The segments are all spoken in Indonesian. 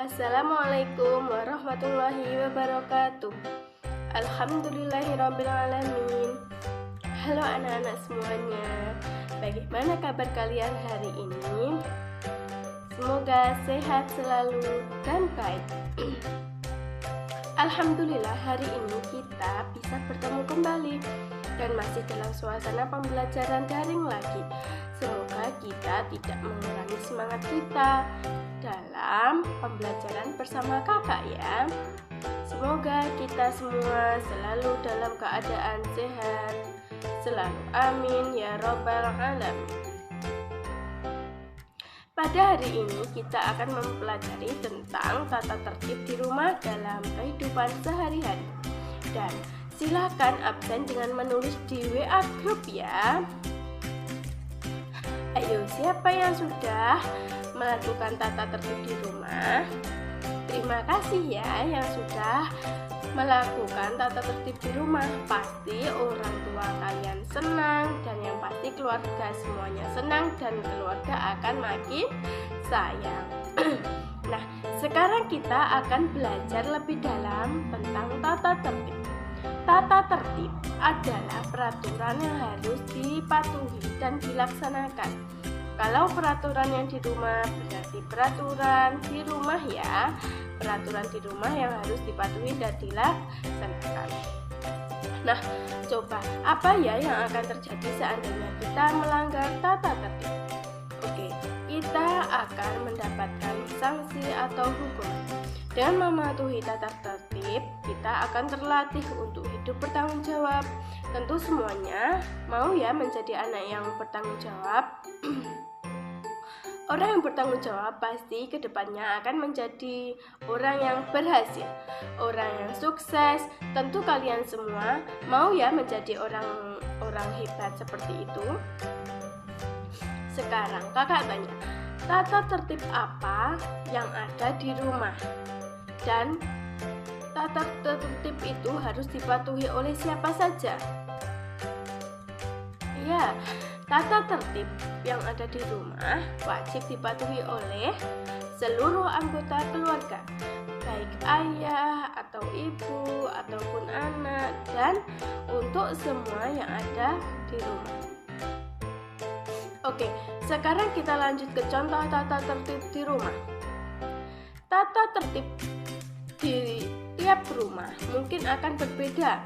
Assalamualaikum warahmatullahi wabarakatuh. Alhamdulillahirrabbilalamin. Halo anak-anak semuanya, bagaimana kabar kalian hari ini? Semoga sehat selalu dan baik. Alhamdulillah hari ini kita bisa bertemu kembali dan masih dalam suasana pembelajaran daring lagi. Semoga kita tidak mengurangi semangat kita dalam pembelajaran bersama kakak ya. Semoga kita semua selalu dalam keadaan sehat selalu, amin ya robbal alamin. Pada hari ini kita akan mempelajari tentang tata tertib di rumah dalam kehidupan sehari-hari. Dan silakan absen dengan menulis di WA grup ya. Ayo, siapa yang sudah melakukan tata tertib di rumah? Terima kasih ya yang sudah melakukan tata tertib di rumah. Pasti orang tua kalian senang, dan yang pasti keluarga semuanya senang, dan keluarga akan makin sayang. Nah, sekarang kita akan belajar lebih dalam tentang tata tertib. Tata tertib adalah peraturan yang harus dipatuhi dan dilaksanakan. Kalau peraturan yang di rumah berarti peraturan di rumah ya. Peraturan di rumah yang harus dipatuhi dan dilaksanakan. Nah, coba apa ya yang akan terjadi seandainya kita melanggar tata tertib? Oke, kita akan mendapatkan sanksi atau hukuman. Dengan mematuhi tata tertib, kita akan terlatih untuk hidup bertanggung jawab. Tentu semuanya mau ya menjadi anak yang bertanggung jawab. Orang yang bertanggung jawab pasti kedepannya akan menjadi orang yang berhasil, orang yang sukses. Tentu kalian semua mau ya menjadi orang hebat seperti itu. Sekarang kakak tanya, tata tertib apa yang ada di rumah? Dan tata tertib itu harus dipatuhi oleh siapa saja? Ya, tata tertib yang ada di rumah wajib dipatuhi oleh seluruh anggota keluarga, baik ayah atau ibu ataupun anak, dan untuk semua yang ada di rumah. Oke, sekarang kita lanjut ke contoh tata tertib di rumah. Tata tertib di tiap rumah mungkin akan berbeda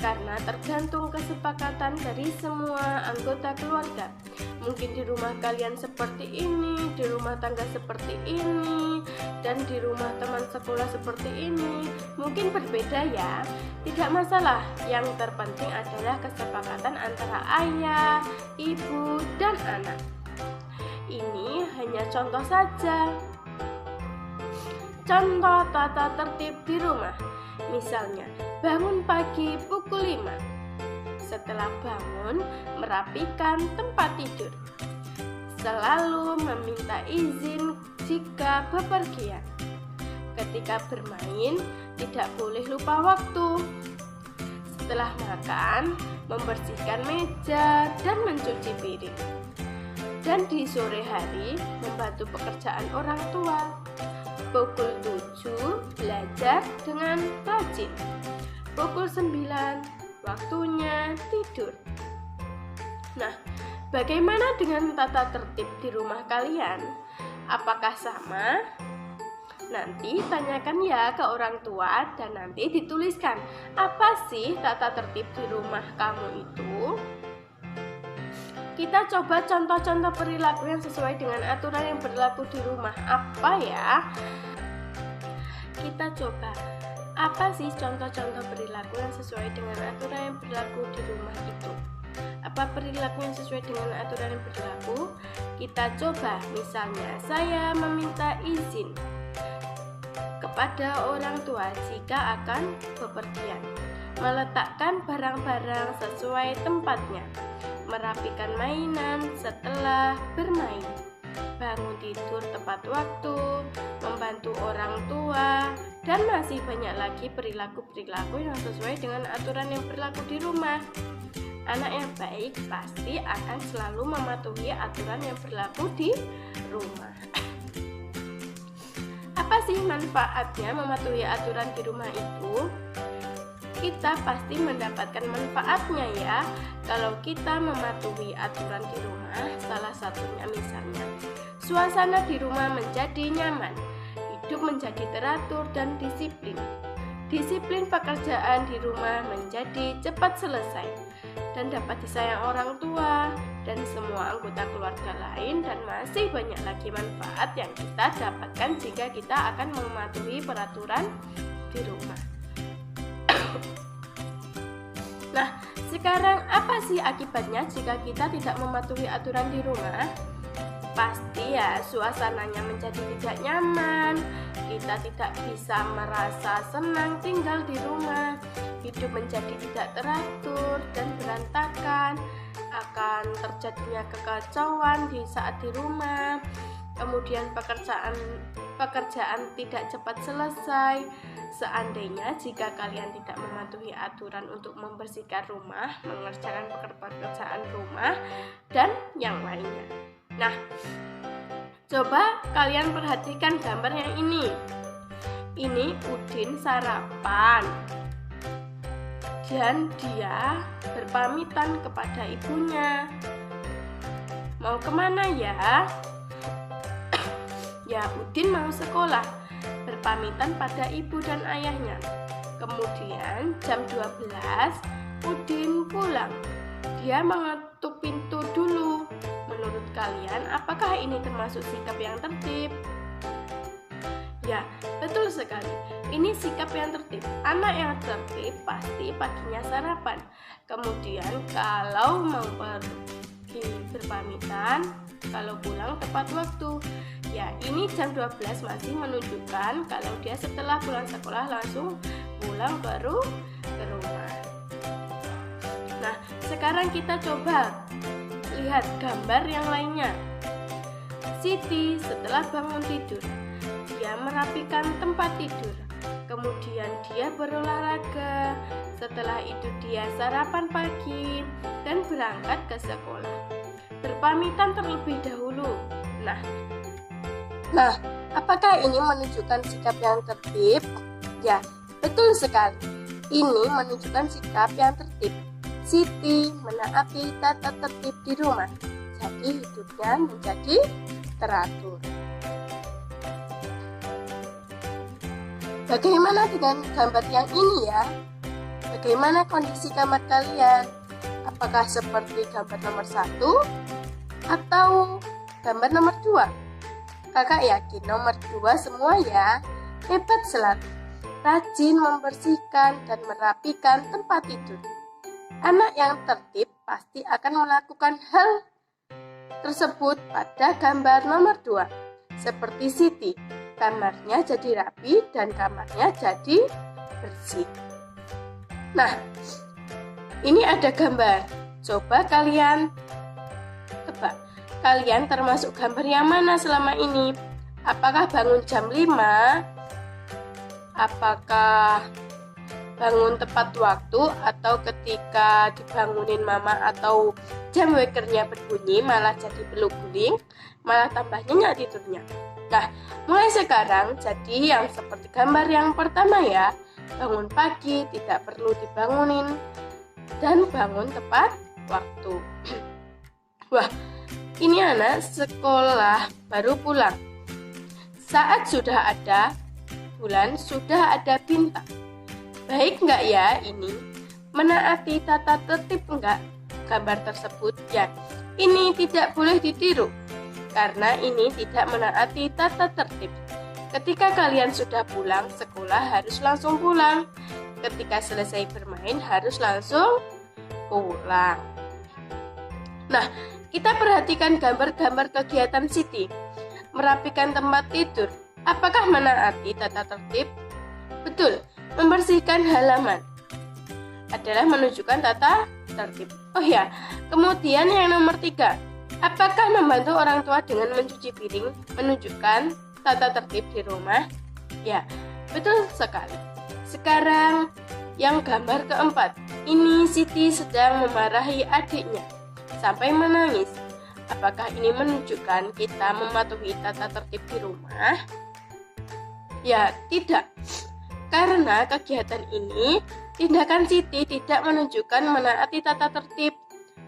karena tergantung kesepakatan dari semua anggota keluarga. Mungkin di rumah kalian seperti ini, di rumah tangga seperti ini, dan di rumah teman sekolah seperti ini. Mungkin berbeda ya, tidak masalah. Yang terpenting adalah kesepakatan antara ayah, ibu, dan anak. Ini hanya contoh saja. Contoh tata tertib di rumah, misalnya bangun pagi pukul 5. Setelah bangun, merapikan tempat tidur. Selalu meminta izin jika bepergian. Ketika bermain, tidak boleh lupa waktu. Setelah makan, membersihkan meja dan mencuci piring. Dan di sore hari, membantu pekerjaan orang tua. Pukul 7 belajar dengan rajin. Pukul 9 waktunya tidur. Nah, bagaimana dengan tata tertib di rumah kalian? Apakah sama? Nanti tanyakan ya ke orang tua dan nanti dituliskan apa sih tata tertib di rumah kamu itu. Kita coba contoh-contoh perilaku yang sesuai dengan aturan yang berlaku di rumah. Apa ya? Kita coba, apa sih contoh-contoh perilaku yang sesuai dengan aturan yang berlaku di rumah itu? Apa perilaku yang sesuai dengan aturan yang berlaku? Kita coba, misalnya saya meminta izin kepada orang tua jika akan bepergian, meletakkan barang-barang sesuai tempatnya, merapikan mainan setelah bermain, bangun tidur tepat waktu, membantu orang tua, dan masih banyak lagi perilaku-perilaku yang sesuai dengan aturan yang berlaku di rumah. Anak yang baik pasti akan selalu mematuhi aturan yang berlaku di rumah. Apa sih manfaatnya mematuhi aturan di rumah itu? Kita pasti mendapatkan manfaatnya ya. Kalau kita mematuhi aturan di rumah, salah satunya misalnya suasana di rumah menjadi nyaman, hidup menjadi teratur dan disiplin. Disiplin pekerjaan di rumah menjadi cepat selesai dan dapat disayang orang tua dan semua anggota keluarga lain, dan masih banyak lagi manfaat yang kita dapatkan jika kita akan mematuhi peraturan di rumah. Nah, sekarang apa sih akibatnya jika kita tidak mematuhi aturan di rumah? Pasti ya, suasananya menjadi tidak nyaman, kita tidak bisa merasa senang tinggal di rumah, hidup menjadi tidak teratur dan berantakan, akan terjadinya kekacauan di saat di rumah, kemudian pekerjaan tidak cepat selesai. Seandainya jika kalian tidak mematuhi aturan untuk membersihkan rumah, mengerjakan pekerjaan rumah, dan yang lainnya. Nah, coba kalian perhatikan gambar yang ini. Ini Udin sarapan dan dia berpamitan kepada ibunya. Mau kemana ya? Ya, Udin mau sekolah, berpamitan pada ibu dan ayahnya. Kemudian jam 12 Udin pulang. Dia mengetuk pintu dulu. Menurut kalian, apakah ini termasuk sikap yang tertib? Ya, betul sekali. Ini sikap yang tertib. Anak yang tertib pasti paginya sarapan. Kemudian kalau mau pergi berpamitan, kalau pulang tepat waktu. Ya, ini jam 12 masih menunjukkan kalau dia setelah pulang sekolah langsung pulang baru ke rumah. Nah, sekarang kita coba lihat gambar yang lainnya. Siti setelah bangun tidur, dia merapikan tempat tidur. Kemudian dia berolahraga. Setelah itu dia sarapan pagi dan berangkat ke sekolah. Berpamitan terlebih dahulu. Nah, apakah ini menunjukkan sikap yang tertib? Ya, betul sekali. Ini menunjukkan sikap yang tertib. Siti menaati tata tertib di rumah, jadi hidupnya menjadi teratur. Bagaimana dengan gambar yang ini ya? Bagaimana kondisi kamar kalian? Apakah seperti gambar nomor 1 atau gambar nomor 2? Kakak yakin nomor 2 semua ya. Hebat selalu, rajin membersihkan dan merapikan tempat tidur. Anak yang tertib pasti akan melakukan hal tersebut pada gambar nomor 2. Seperti Siti, kamarnya jadi rapi dan kamarnya jadi bersih. Nah, ini ada gambar. Coba kalian tebak. Kalian termasuk gambar yang mana selama ini? Apakah bangun jam 5? Apakah bangun tepat waktu, atau ketika dibangunin mama atau jam wakernya berbunyi malah jadi beluguling, malah tambah nyenyak tidurnya? Nah, mulai sekarang jadi yang seperti gambar yang pertama ya. Bangun pagi, tidak perlu dibangunin, dan bangun tepat waktu. Wah, ini anak sekolah baru pulang. Saat sudah ada bulan, sudah ada bintang. Baik enggak ya ini? Menaati tata tertib enggak gambar tersebut? Ya, ini tidak boleh ditiru karena ini tidak menaati tata tertib. Ketika kalian sudah pulang sekolah harus langsung pulang. Ketika selesai bermain harus langsung pulang. Nah, kita perhatikan gambar-gambar kegiatan Siti. Merapikan tempat tidur. Apakah menaati tata tertib? Betul, membersihkan halaman adalah menunjukkan tata tertib. Oh ya, kemudian yang nomor 3. Apakah membantu orang tua dengan mencuci piring menunjukkan tata tertib di rumah? Ya, betul sekali. Sekarang yang gambar keempat. Ini Siti sedang memarahi adiknya sampai menangis. Apakah ini menunjukkan kita mematuhi tata tertib di rumah? Ya, tidak. Karena kegiatan ini, tindakan Siti tidak menunjukkan menaati tata tertib.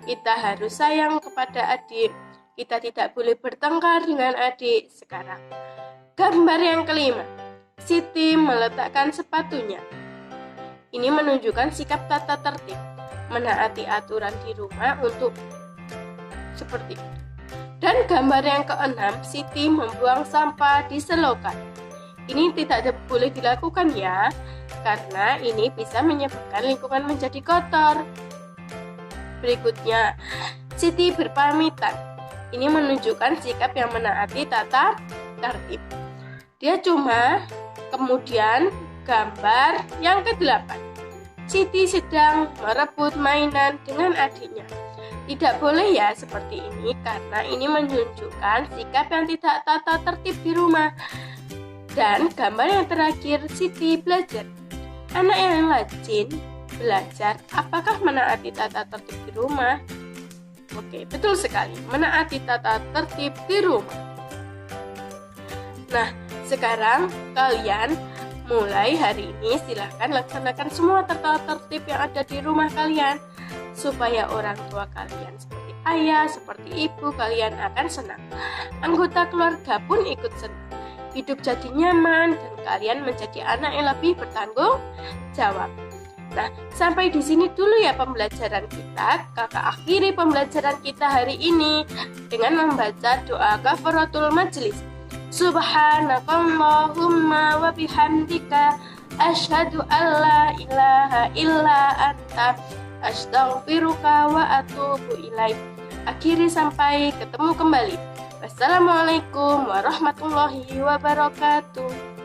Kita harus sayang kepada adik. Kita tidak boleh bertengkar dengan adik. Sekarang, gambar yang kelima. Siti meletakkan sepatunya. Ini menunjukkan sikap tata tertib, menaati aturan di rumah untuk seperti itu. Dan gambar yang keenam, Siti membuang sampah di selokan. Ini tidak boleh dilakukan ya, karena ini bisa menyebabkan lingkungan menjadi kotor. Berikutnya, Siti berpamitan. Ini menunjukkan sikap yang menaati tata tertib. Dia cuma kemudian gambar yang ke-8. Siti sedang merebut mainan dengan adiknya. Tidak boleh ya seperti ini, karena ini menunjukkan sikap yang tidak tata tertib di rumah. Dan gambar yang terakhir, Siti belajar. Anak yang rajin belajar apakah menaati tata tertib di rumah? Oke, betul sekali, menaati tata tertib di rumah. Nah, sekarang kalian mulai hari ini silahkan laksanakan semua tata tertib yang ada di rumah kalian, supaya orang tua kalian seperti ayah, seperti ibu kalian akan senang. Anggota keluarga pun ikut senang. Hidup jadi nyaman dan kalian menjadi anak yang lebih bertanggung jawab. Nah, sampai di sini dulu ya pembelajaran kita. Kakak akhiri pembelajaran kita hari ini dengan membaca doa kafaratul majlis. Subhanakallahumma wa bihamdika asyhadu alla ilaha illa anta astaghfiruka wa atubu ilaik. Akhiri sampai ketemu kembali. Wassalamualaikum warahmatullahi wabarakatuh.